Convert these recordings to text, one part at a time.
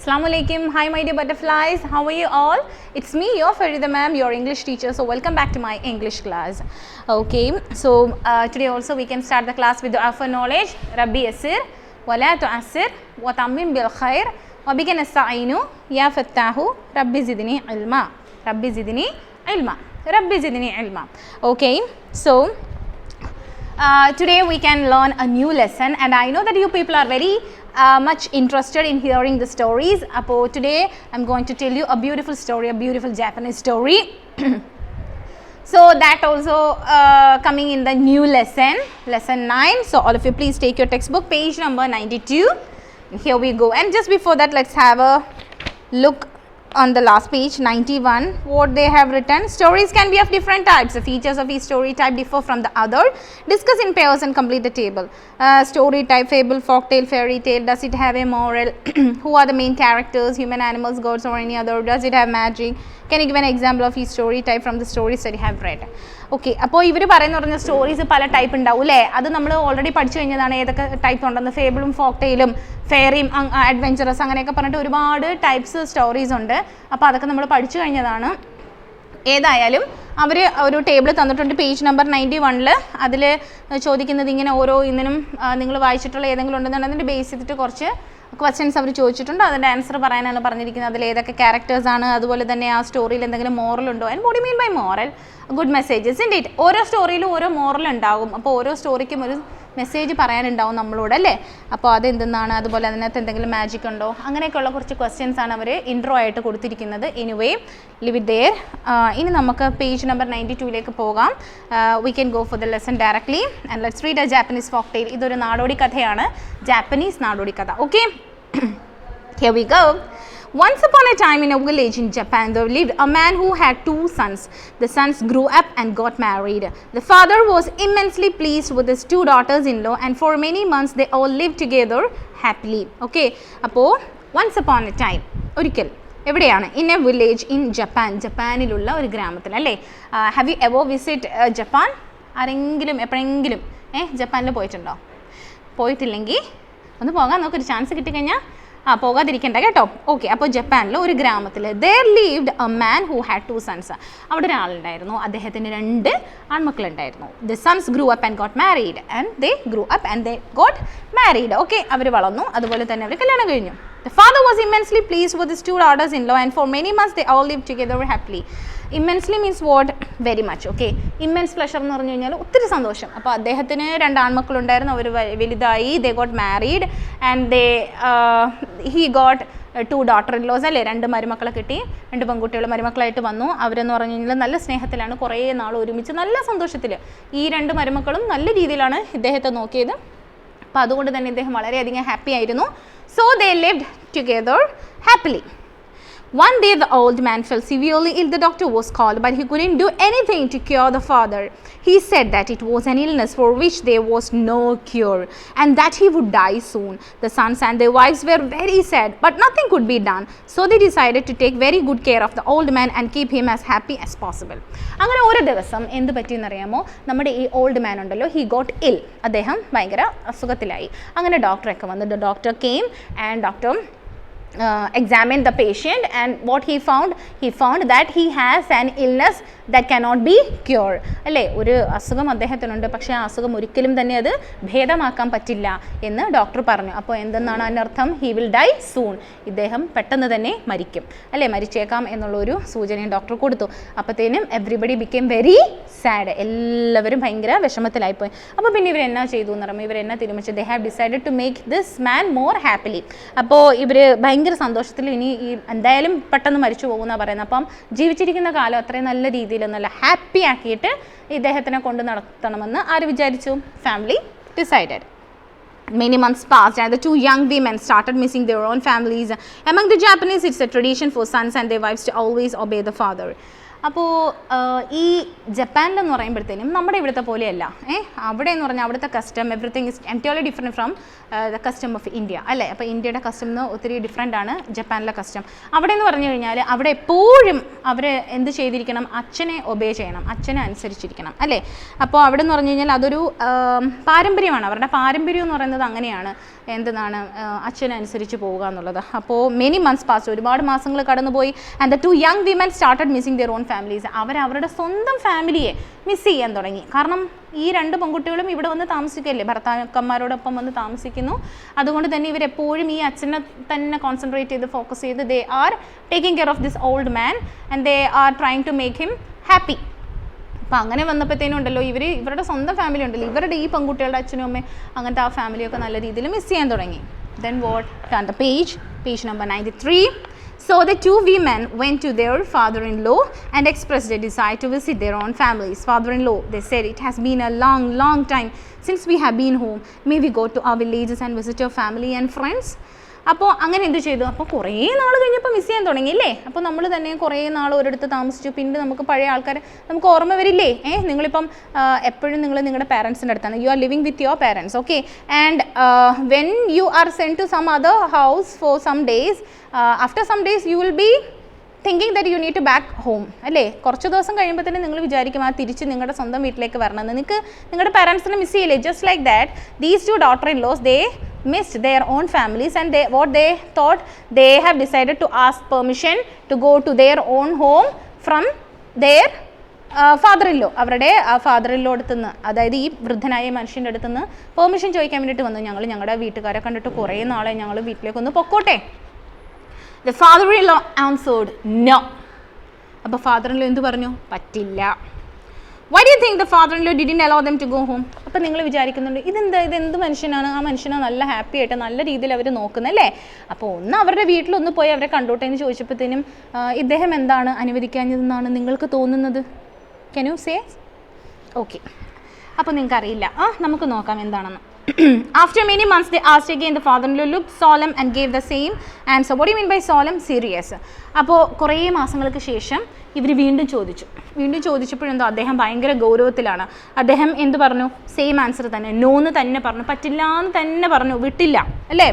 Assalamu Alaikum. Hi my dear butterflies. How are you all? It's me, your Fareeda ma'am, your English teacher. So welcome back to my English class. Okay. So today also we can start the class with dua for knowledge. Rabbi Yasir wa la tu'assir wa tammim bil khair wa bika nasta'inu ya fattahu Rabbi zidni ilma. Rabbi zidni ilma. Rabbi zidni ilma. Okay. So today we can learn a new lesson, and I know that you people are very much interested in hearing the stories. Today I'm going to tell you a beautiful story, a beautiful Japanese story. So that also coming in the new lesson, lesson 9. So all of you please take your textbook, page number 92. Here we go. And just before that, let's have a look on the last page, 91, what they have written. Stories can be of different types. The features of each story type differ from the other. Discuss in pairs and complete the table. Story type: fable, folktale, fairy tale. Does it have a moral? Who are the main characters? Human, animals, gods, or any other? Does it have magic? Can you give an example of each story type from the stories that you have read? Okay, അപ്പോൾ ഇവർ പറയുന്ന പറഞ്ഞ stories പല type ഉണ്ടാവും അല്ലേ? അത് നമ്മൾ already പഠിച്ചു കഴിഞ്ഞതാണ് ഏതൊക്കെ ടൈപ്പ് ഉണ്ടെന്ന്. ഫേബിളും ഫോക്ടെയിലും ഫെയറിയും അഡ്വെഞ്ചറസ് അങ്ങനെയൊക്കെ പറഞ്ഞിട്ട് ഒരുപാട് ടൈപ്സ് സ്റ്റോറീസ് ഉണ്ട്. അപ്പോൾ അതൊക്കെ നമ്മൾ പഠിച്ചു കഴിഞ്ഞതാണ്. ഏതായാലും അവർ ഒരു ടേബിൾ തന്നിട്ടുണ്ട്, പേജ് നമ്പർ 91. അതിൽ ചോദിക്കുന്നത് ഇങ്ങനെ ഓരോ ഇതിനും നിങ്ങൾ വായിച്ചിട്ടുള്ള ഏതെങ്കിലും ഉണ്ടെന്നുണ്ടെങ്കിൽ അതിൻ്റെ ബേസ് ചെയ്തിട്ട് കുറച്ച് ക്വസ്റ്റ്യൻസ് അവർ ചോദിച്ചിട്ടുണ്ട്. അതിൻ്റെ ആൻസർ പറയാനാണ് പറഞ്ഞിരിക്കുന്നത്. അതിൽ ഏതൊക്കെ ക്യാരക്ടേഴ്സാണ്, അതുപോലെ തന്നെ ആ സ്റ്റോറിയിൽ എന്തെങ്കിലും മോറൽ ഉണ്ടോ. And what you mean by moral? Good messages in it. ഓരോ സ്റ്റോറിയിലും ഓരോ മോറൽ ഉണ്ടാകും. അപ്പോൾ ഓരോ സ്റ്റോറിക്കും ഒരു മെസ്സേജ് പറയാനുണ്ടാവും നമ്മളോട് അല്ലേ? അപ്പോൾ അതെന്തെന്നാണ്, അതുപോലെ അതിനകത്ത് എന്തെങ്കിലും മാജിക് ഉണ്ടോ, അങ്ങനെയൊക്കെയുള്ള കുറച്ച് ക്വസ്റ്റ്യൻസ് ആണ് അവർ ഇൻട്രോ ആയിട്ട് കൊടുത്തിരിക്കുന്നത്. Anyway leave it there. ഇനി നമുക്ക് പേജ് നമ്പർ 92ലേക്ക് പോകാം. We can go for the lesson directly and let's read a Japanese folk tale. ഇതൊരു നാടോടി കഥയാണ്, ജാപ്പനീസ് നാടോടി കഥ. Okay, here we go. Once upon a time in a village in Japan, there lived a man who had 2 sons. The sons grew up and got married. The father was immensely pleased with his 2 daughters-in-law, and for many months they all lived together happily. Okay, അപ്പോൾ once upon a time, ഒരിക്കൽ എവിടെയാണ്? In a village in Japan, ജപ്പാനിലുള്ള ഒരു ഗ്രാമത്തിൽ അല്ലേ? Have you ever visit Japan? ആരെങ്കിലും എപ്പോഴെങ്കിലും ജപ്പാനിൽ പോയിട്ടുണ്ടോ? പോയിട്ടില്ലെങ്കിൽ ഒന്ന് പോകാൻ നോക്കൊരു ചാൻസ് കിട്ടിക്കഴിഞ്ഞാൽ പോകാതിരിക്കണ്ട കേട്ടോ. ഓക്കെ, അപ്പോൾ ജപ്പാനിലെ ഒരു ഗ്രാമത്തിൽ there lived a man who had 2 sons. അവിടെ ഒരാളുണ്ടായിരുന്നു, അദ്ദേഹത്തിന് 2 ആൺമക്കളുണ്ടായിരുന്നു. The sons grew up and got married, and they grew up and they got married. Okay, അവർ വളർന്നു, അതുപോലെ തന്നെ അവർ കല്യാണം കഴിഞ്ഞു. The father was immensely pleased with his 2 daughters-in-law, and for many months they all lived together happily. Immensely means what? Very much. Okay, immense pleasure എന്ന് പറഞ്ഞു കഴിഞ്ഞാൽ ഒത്തിരി സന്തോഷം. അപ്പോൾ അദ്ദേഹത്തിന് 2 ആൺമക്കളുണ്ടായിരുന്നു, അവർ വലുതായി. they got married and he got 2 daughter-in-laws അല്ലേ? 2 മരുമക്കളെ കിട്ടി, 2 പെൺകുട്ടികൾ മരുമക്കളായിട്ട് വന്നു. അവരെന്ന് പറഞ്ഞു കഴിഞ്ഞാൽ നല്ല സ്നേഹത്തിലാണ്, കുറേ നാൾ ഒരുമിച്ച് നല്ല സന്തോഷത്തിൽ ഈ 2 മരുമക്കളും നല്ല രീതിയിലാണ് ഇദ്ദേഹത്തെ നോക്കിയത്. അപ്പോൾ അതുകൊണ്ട് തന്നെ ഇദ്ദേഹം വളരെയധികം ഹാപ്പി ആയിരുന്നു. So they lived together happily. One day the old man fell severely ill. The doctor was called, but he couldn't do anything to cure the father. He said that it was an illness for which there was no cure, and that he would die soon. The sons and their wives were very sad, but nothing could be done. So they decided to take very good care of the old man and keep him as happy as possible. അങ്ങനെ ഒരു ദിവസം എന്ത് പറ്റിയെന്നറിയാമോ? നമ്മുടെ ഈ old man ഉണ്ടല്ലോ, he got ill. അദ്ദേഹം ഭയങ്കര അസുഖത്തിലായി. അങ്ങനെ ഡോക്ടറൊക്കെ വന്നു. The doctor came and doctor examined the patient, and what he found that he has an illness that cannot be cured. അല്ലേ? ഒരു അസുഖം അദ്ദേഹത്തിനുണ്ട്, പക്ഷേ ആ അസുഖം ഒരിക്കലും തന്നെ അത് ഭേദമാക്കാൻ പറ്റില്ല എന്ന് ഡോക്ടർ പറഞ്ഞു. അപ്പോൾ എന്തെന്നാണ് അതിനർത്ഥം? he will die soon. ഇദ്ദേഹം പെട്ടെന്ന് തന്നെ മരിക്കും അല്ലേ? മരിച്ചേക്കാം എന്നുള്ളൊരു സൂചനയും ഡോക്ടർ കൊടുത്തു. അപ്പോഴത്തേനും എവ്രിബഡി ബിക്കേം വെരി സാഡ്. എല്ലാവരും ഭയങ്കര വിഷമത്തിലായിപ്പോയി. അപ്പോൾ പിന്നെ ഇവരെന്നാ ചെയ്തു എന്ന് പറയുമ്പോൾ ഇവരെന്നാ തീരുമാനിച്ചു? they have decided to make this man more happily. അപ്പോൾ ഇവർ ഭയങ്കര സന്തോഷത്തിൽ ഇനി ഈ എന്തായാലും പെട്ടെന്ന് മരിച്ചു പോകുമെന്നാണ് പറയുന്നത്. അപ്പം ജീവിച്ചിരിക്കുന്ന കാലം അത്രയും നല്ല രീതിയിലൊന്നല്ല, ഹാപ്പി ആക്കിയിട്ട് ഇദ്ദേഹത്തിനെ കൊണ്ട് നടത്തണമെന്ന് ആര് വിചാരിച്ചു? Family decided. Many months passed and the 2 young women started missing their own families. Among the Japanese, it's a tradition for sons and their wives to always obey the father. അപ്പോൾ ഈ ജപ്പാനിലെന്ന് പറയുമ്പോഴത്തേനും നമ്മുടെ ഇവിടുത്തെ പോലെയല്ല. അവിടെ എന്ന് പറഞ്ഞാൽ അവിടുത്തെ custom everything is entirely different from the custom of India അല്ലേ? അപ്പോൾ ഇന്ത്യയുടെ കസ്റ്റം എന്ന് ഒത്തിരി ഡിഫറെൻ്റ് ആണ് ജപ്പാനിലെ കസ്റ്റം. അവിടെ എന്ന് പറഞ്ഞു കഴിഞ്ഞാൽ അവിടെ എപ്പോഴും അവർ എന്ത് ചെയ്തിരിക്കണം? അച്ഛനെ ഒബേ ചെയ്യണം, അച്ഛനെ അനുസരിച്ചിരിക്കണം അല്ലേ? അപ്പോൾ അവിടെ എന്ന് പറഞ്ഞു കഴിഞ്ഞാൽ അതൊരു പാരമ്പര്യമാണ്, അവരുടെ പാരമ്പര്യം എന്ന് പറയുന്നത് അങ്ങനെയാണ്. എന്താണ് അച്ഛനനുസരിച്ച് പോവുക എന്നുള്ളത്. അപ്പോൾ മെനി മന്ത്സ് പാസ്, ഒരുപാട് മാസങ്ങൾ കടന്നുപോയി. And the 2 young women started missing their own families. അവരുടെ സ്വന്തം ഫാമിലിയെ മിസ് ചെയ്യാൻ തുടങ്ങി. കാരണം ഈ 2 പെൺകുട്ടികളും ഇവിടെ വന്ന് താമസിക്കുകയല്ലേ, ഭർത്താക്കന്മാരോടൊപ്പം വന്ന് താമസിക്കുന്നു. അതുകൊണ്ട് തന്നെ ഇവരെപ്പോഴും ഈ അച്ഛനെ തന്നെ കോൺസെൻട്രേറ്റ് ചെയ്ത് ഫോക്കസ് ചെയ്ത് they are taking care of this old man and they are trying to make him happy. അപ്പോൾ അങ്ങനെ വന്നപ്പോഴത്തേനും ഉണ്ടല്ലോ ഇവരുടെ സ്വന്തം ഫാമിലി ഉണ്ടല്ലോ, ഇവരുടെ ഈ പെൺകുട്ടികളുടെ അച്ഛനും അമ്മയും അങ്ങനത്തെ ആ ഫാമിലിയൊക്കെ നല്ല രീതിയിൽ മിസ് ചെയ്യാൻ തുടങ്ങി. Then what? Turn the page number 93. So the 2 women went to their father-in-law and expressed a desire to visit their own families. Father-in-law, they said, it has been a long time since we have been home. May we go to our villages and visit your family and friends? അപ്പോൾ അങ്ങനെ എന്ത് ചെയ്തു? അപ്പോൾ കുറേ നാൾ കഴിഞ്ഞപ്പോൾ miss ചെയ്യാൻ തുടങ്ങിയില്ലേ. അപ്പോൾ നമ്മൾ തന്നെ കുറേ നാൾ ഒരിടത്ത് താമസിച്ചു, പിന്നെ നമുക്ക് പഴയ ആൾക്കാരെ നമുക്ക് ഓർമ്മ വരില്ലേ? നിങ്ങളിപ്പം എപ്പോഴും നിങ്ങൾ നിങ്ങളുടെ പാരൻസിൻ്റെ അടുത്താണ്, you are living with your parents, okay. And when you are send to some other house for some days, after some days you will be thinking that you need to back home, അല്ലേ? കുറച്ച് ദിവസം കഴിയുമ്പോൾ തന്നെ നിങ്ങൾ വിചാരിക്കും ആ തിരിച്ച് നിങ്ങളുടെ സ്വന്തം വീട്ടിലേക്ക് വരണമെന്ന്. നിങ്ങൾക്ക് നിങ്ങളുടെ പാരൻസിനെ മിസ് ചെയ്യില്ലേ? Just like that these 2 daughter-in-laws, they missed their own families and what they thought, they have decided to ask permission to go to their own home from their father-in-law. അവരുടെ father-in-law അടുത്തുനിന്ന്, അതായത് ഈ വൃദ്ധനായ മനുഷ്യൻ്റെ അടുത്തുനിന്ന് permission ചോദിക്കാൻ വേണ്ടിയിട്ട് വന്നു. ഞങ്ങളുടെ വീട്ടുകാരെ കണ്ടിട്ട് കുറേ നാളെ ഞങ്ങൾ വീട്ടിലേക്കൊന്ന് പൊക്കോട്ടെ. The father-in-law answered no. അപ്പോൾ father-in-law എന്ത് പറഞ്ഞു? പറ്റില്ല. Why do you think the father-in-law didn't allow them to go home? അപ്പോൾ നിങ്ങൾ വിചാരിക്കുന്നുണ്ട് ഇതെന്ത് മനുഷ്യനാണ്, ആ മനുഷ്യനെ നല്ല ഹാപ്പി ആയിട്ട് നല്ല രീതിയിൽ അവർ നോക്കുന്നല്ലേ. അപ്പോൾ അവരുടെ വീട്ടിലൊന്ന് പോയി അവരെ കണ്ടോട്ടെ എന്ന് ചോദിച്ചപ്പോഴത്തേനും ഇദ്ദേഹം എന്താണ് അനുവദിക്കാഞ്ഞതെന്നാണ് നിങ്ങൾക്ക് തോന്നുന്നത്? Can you say? ഓക്കെ, അപ്പോൾ നിങ്ങൾക്ക് അറിയില്ല, നമുക്ക് നോക്കാം എന്താണെന്ന്. After many months they asked again. The father-in-law looked solemn and gave the same answer. What do you mean by solemn? Serious. അപ്പോൾ കുറേ മാസങ്ങൾക്ക് ശേഷം ഇവർ വീണ്ടും ചോദിച്ചപ്പോഴെന്തോ അദ്ദേഹം ഭയങ്കര ഗൗരവത്തിലാണ്. അദ്ദേഹം എന്ത് പറഞ്ഞു? സെയിം ആൻസർ തന്നെ, നോന്ന് തന്നെ പറഞ്ഞു, പറ്റില്ല എന്ന് തന്നെ പറഞ്ഞു, വിട്ടില്ല, അല്ലേ?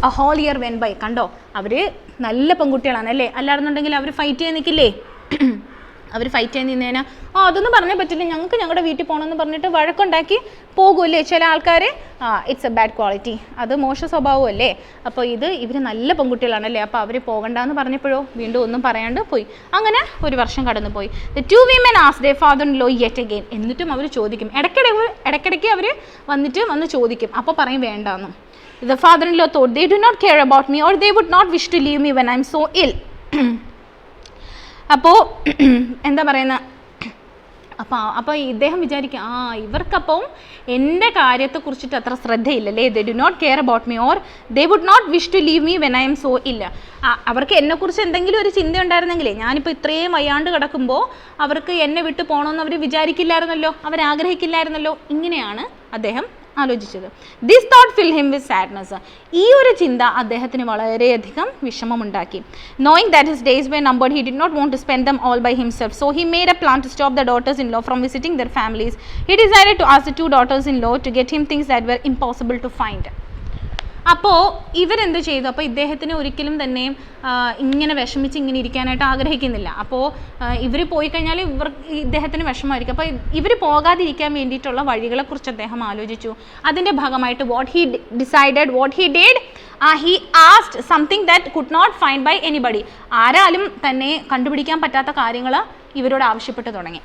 A whole year went by. കണ്ടോ, അവർ നല്ല പെൺകുട്ടികളാണ് അല്ലേ? അല്ലായിരുന്നുണ്ടെങ്കിൽ അവർ ഫൈറ്റ് ചെയ്യാൻ നിൽക്കില്ലേ? അവർ ഫൈറ്റ് ചെയ്യാൻ നിന്നേനാ അതൊന്നും പറഞ്ഞാൽ പറ്റില്ല, ഞങ്ങൾക്ക് ഞങ്ങളുടെ വീട്ടിൽ പോകണമെന്ന് പറഞ്ഞിട്ട് വഴക്കുണ്ടാക്കി പോകുമല്ലേ ചില ആൾക്കാർ. ഇറ്റ്സ് എ ബാഡ് ക്വാളിറ്റി, അത് മോശ സ്വഭാവമല്ലേ. അപ്പോൾ ഇവർ നല്ല പെൺകുട്ടികളാണല്ലേ, അപ്പോൾ അവർ പോകണ്ടെന്ന് പറഞ്ഞപ്പോഴോ വീണ്ടും ഒന്നും പറയാണ്ട് പോയി. അങ്ങനെ 1 വർഷം കടന്നു പോയി. The 2 women asked their father-in-law yet again. എന്നിട്ടും അവർ ചോദിക്കും, ഇടയ്ക്കിടയ്ക്ക് അവർ വന്ന് ചോദിക്കും. അപ്പോൾ പറയും വേണ്ടാന്ന്. The father-in-law thought, they do not care about me or they would not wish to leave me when I am so ill. അപ്പോൾ എന്താ പറയുന്ന, അപ്പോൾ ഇദ്ദേഹം വിചാരിക്കും ഇവർക്കപ്പം എൻ്റെ കാര്യത്തെക്കുറിച്ചിട്ട് അത്ര ശ്രദ്ധയില്ലല്ലേ. They do not care about me or they would not wish to leave me when I am so ഇല്ല. അവർക്ക് എന്നെക്കുറിച്ച് എന്തെങ്കിലും ഒരു ചിന്ത ഉണ്ടായിരുന്നെങ്കിലേ, ഞാനിപ്പോൾ ഇത്രയും വയ്യാണ്ട് കിടക്കുമ്പോൾ അവർക്ക് എന്നെ വിട്ട് പോകണമെന്ന് അവർ വിചാരിക്കില്ലായിരുന്നല്ലോ, അവരാഗ്രഹിക്കില്ലായിരുന്നല്ലോ. ഇങ്ങനെയാണ് അദ്ദേഹം ആലോചിച്ചത്. This thought fill him with sadness. ഈ ഒരു ചിന്ത അദ്ദേഹത്തിന് വളരെയധികം വിഷമമുണ്ടാക്കി. Knowing that his days were numbered, he did not want to spend them all by himself. So he made a plan to stop the daughters in law from visiting their families. He decided to ask the 2 daughters-in-law to get him things that were impossible to find. അപ്പോൾ ഇവരെന്ത് ചെയ്തു? അപ്പോൾ ഇദ്ദേഹത്തിന് ഒരിക്കലും തന്നെ ഇങ്ങനെ വിഷമിച്ച് ഇങ്ങനെ ഇരിക്കാനായിട്ട് ആഗ്രഹിക്കുന്നില്ല. അപ്പോൾ ഇവർ പോയി കഴിഞ്ഞാൽ ഇദ്ദേഹത്തിന് വിഷമമായിരിക്കും. അപ്പോൾ ഇവർ പോകാതിരിക്കാൻ വേണ്ടിയിട്ടുള്ള വഴികളെക്കുറിച്ച് അദ്ദേഹം ആലോചിച്ചു. അതിൻ്റെ ഭാഗമായിട്ട് what he did, he asked something that could not find by anybody. ആരാലും തന്നെ കണ്ടുപിടിക്കാൻ പറ്റാത്ത കാര്യങ്ങൾ ഇവരോട് ആവശ്യപ്പെട്ട് തുടങ്ങി.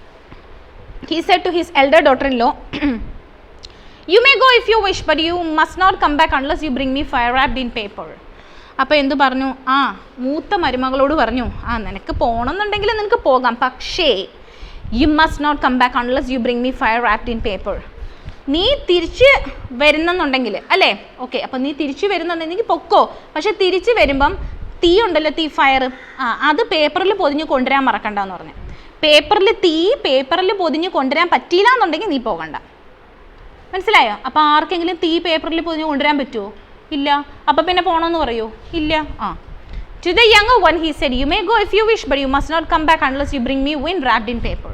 He said to his elder daughter-in-law, you may go if you wish, but you must not come back unless you bring me fire wrapped in paper. അപ്പോൾ എന്ത് പറഞ്ഞു? മൂത്ത മരുമകളോട് പറഞ്ഞു, നിനക്ക് പോകണമെന്നുണ്ടെങ്കിൽ നിനക്ക് പോകാം, പക്ഷേ you must not come back unless you bring me fire wrapped in paper. നീ തിരിച്ച് വരുന്നെന്നുണ്ടെങ്കിൽ അല്ലേ, ഓക്കെ, അപ്പോൾ നീ തിരിച്ച് വരുന്നുണ്ടെങ്കിൽ പൊക്കോ, പക്ഷെ തിരിച്ച് വരുമ്പം തീ ഉണ്ടല്ലോ, ഫയർ, അത് പേപ്പറിൽ പൊതിഞ്ഞ് കൊണ്ടുവരാൻ മറക്കണ്ടെന്ന് പറഞ്ഞു. പേപ്പറിൽ പൊതിഞ്ഞ് കൊണ്ടുവരാൻ പറ്റിയില്ല എന്നുണ്ടെങ്കിൽ നീ പോകണ്ട. മനസ്സിലായോ? അപ്പോൾ ആർക്കെങ്കിലും തീ പേപ്പറിൽ പൊതിഞ്ഞ് കൊണ്ടുവരാൻ പറ്റുമോ? ഇല്ല. അപ്പോൾ പിന്നെ പോകണമെന്ന് പറയുമോ? ഇല്ല. To the younger one he said, you may go if you wish, but you must not come back unless you bring me wind wrapped in paper.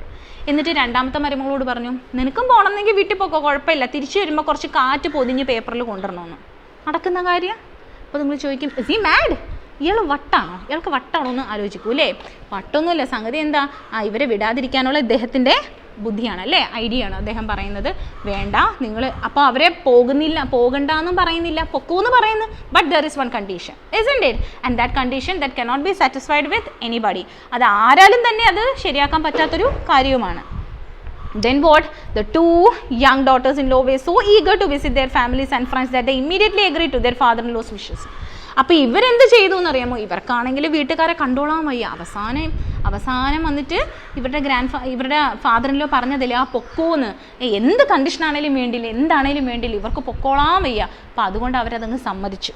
എന്നിട്ട് രണ്ടാമത്തെ മരുമകളോട് പറഞ്ഞു, നിനക്കും പോകണമെന്നെങ്കിൽ വീട്ടിൽ പോക്കോ, കുഴപ്പമില്ല, തിരിച്ചു വരുമ്പോൾ കുറച്ച് കാറ്റ് പൊതിഞ്ഞ് പേപ്പറിൽ കൊണ്ടുവരണമെന്ന്. നടക്കുന്ന കാര്യം. അപ്പോൾ നിങ്ങൾ ചോദിക്കും, is he mad? ഇയാൾക്ക് വട്ടാണോ എന്ന് ആലോചിക്കൂ അല്ലേ? വട്ടൊന്നുമില്ല. സംഗതി എന്താ? ഇവരെ വിടാതിരിക്കാനുള്ള ഇദ്ദേഹത്തിൻ്റെ ബുദ്ധിയാണ് അല്ലേ, ഐഡിയ ആണ് അദ്ദേഹം പറയുന്നത്. വേണ്ട നിങ്ങൾ അപ്പോൾ അവരെ പോകണ്ടെന്നും പറയുന്നില്ല, പൊക്കൂന്ന് പറയുന്നു. But there is one condition, isn't it? And that condition that cannot be satisfied with anybody. അത് ആരാലും തന്നെ അത് ശരിയാക്കാൻ പറ്റാത്തൊരു കാര്യവുമാണ്. Then what? The two young daughters-in-law were so eager to visit their families and friends that they immediately agreed to their father-in-law's wishes. അപ്പോൾ ഇവരെന്ത് ചെയ്തു എന്നറിയാമോ? ഇവർക്കാണെങ്കിൽ വീട്ടുകാരെ കണ്ടോളാൻ വയ്യ. അവസാനം വന്നിട്ട് ഇവരുടെ ഫാദറിലോ പറഞ്ഞതില്ല, ആ പൊക്കോന്ന്, എന്ത് കണ്ടീഷനാണേലും വേണ്ടില്ല, എന്താണേലും വേണ്ടില്ല, ഇവർക്ക് പൊക്കോളാൻ വയ്യ. അപ്പോൾ അതുകൊണ്ട് അവരതങ്ങ് സമ്മതിച്ചു.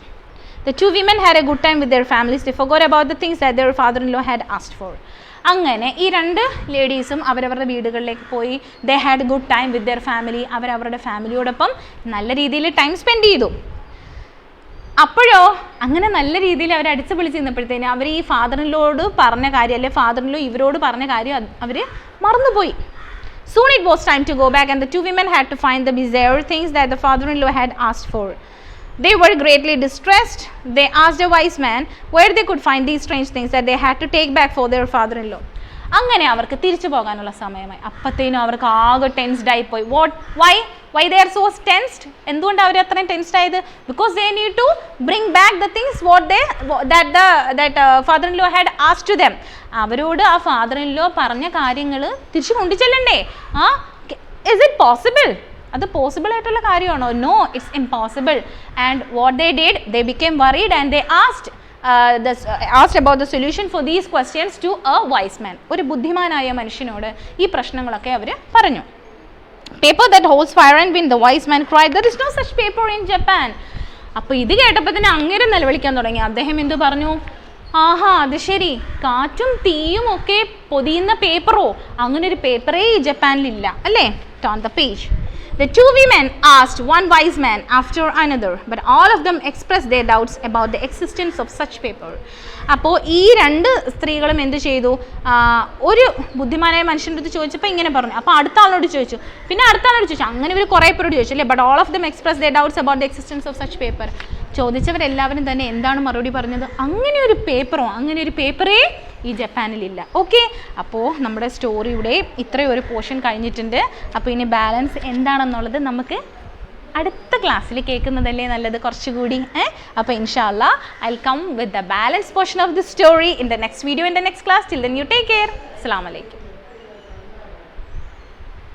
The two women had a good time with their families. They forgot about the things that their father-in-law had asked for. അങ്ങനെ ഈ രണ്ട് ലേഡീസും അവരവരുടെ വീടുകളിലേക്ക് പോയി. They had good time with their family. അവരവരുടെ ഫാമിലിയോടൊപ്പം നല്ല രീതിയിൽ ടൈം സ്പെൻഡ് ചെയ്തു. അപ്പോഴോ അങ്ങനെ നല്ല രീതിയിൽ അവർ അടിച്ചു പൊളിച്ച് നിന്നപ്പോഴത്തേന് അവർ ഈ ഫാദറിനോട് പറഞ്ഞ കാര്യം, അല്ലെ ഫാദറിനോ ഇവരോട് പറഞ്ഞ കാര്യം അവർ മറന്നുപോയി. Soon it was time to go back and the two women had to find the bizarre things that the father-in-law had asked for. They were greatly distressed. They asked a wise man where they could find these strange things that they had to take back for their father-in-law. അങ്ങനെ അവർക്ക് തിരിച്ചു പോകാനുള്ള സമയമായി. അപ്പത്തേനും അവർക്ക് ആകെ tensed ആയിപ്പോയി. Why they are so tensed? എന്തുകൊണ്ട് അവർ അത്രയും ടെൻസ്ഡ് ആയത്? Because they need to bring back the things that father-in-law had asked to them. അവരോട് ആ father-in-law പറഞ്ഞ കാര്യങ്ങൾ തിരിച്ചു കൊണ്ടുചെല്ലണ്ടേ? Is it possible? അത് പോസിബിൾ ആയിട്ടുള്ള കാര്യമാണോ? No, it's impossible. And what they did, they became worried and they asked about the solution for these questions to a wise man. ഒരു ബുദ്ധിമാനായ മനുഷ്യനോട് ഈ പ്രശ്നങ്ങളൊക്കെ അവർ പറഞ്ഞു. Paper that holds fire and wind, the wise man cried, there is no such paper in Japan. അപ്പോൾ ഇത് കേട്ടപ്പോൾ തന്നെ അങ്ങനെ നിലവിളിക്കാൻ തുടങ്ങി. അദ്ദേഹം എന്ത് പറഞ്ഞു? ആഹാ, അത് ശരി, കാറ്റും തീയും ഒക്കെ പൊതിയുന്ന പേപ്പറോ? അങ്ങനെ ഒരു പേപ്പറേ ഈ ജപ്പാനിലില്ല അല്ലേ? Turn the page. The two women asked one wise man after another, but all of them expressed their doubts about the existence of such paper. അപ്പോൾ ഈ രണ്ട് സ്ത്രീകളും എന്ത് ചെയ്തു? ഒരു ബുദ്ധിമാനായ മനുഷ്യൻ്റെ അടുത്ത് ചോദിച്ചപ്പോൾ ഇങ്ങനെ പറഞ്ഞു. അപ്പോൾ അടുത്ത ആളോട് ചോദിച്ചു, പിന്നെ അടുത്ത ആളോട് ചോദിച്ചു, അങ്ങനെ ഒരു കുറേ പേരോട് ചോദിച്ചു അല്ലേ? But all of them express their doubts about the existence of such paper. ചോദിച്ചവരെല്ലാവരും തന്നെ എന്താണ് മറുപടി പറഞ്ഞത്? അങ്ങനെ ഒരു പേപ്പറോ, അങ്ങനെ ഒരു പേപ്പറേ ഈ ജപ്പാനിലില്ല. ഓക്കെ, അപ്പോൾ നമ്മുടെ സ്റ്റോറിയുടെ ഇത്രയും ഒരു പോർഷൻ കഴിഞ്ഞിട്ടുണ്ട്. അപ്പോൾ ഇനി ബാലൻസ് എന്താണെന്നുള്ളത് നമുക്ക് അടുത്ത ക്ലാസ്സിൽ കേൾക്കുന്നതല്ലേ നല്ലത് കുറച്ചുകൂടി. അപ്പോൾ ഇൻഷാ അല്ലാ I will come with the balance portion of the story in the next video in the next class. Till then you take care. അസ്സലാമു അലൈക്കും.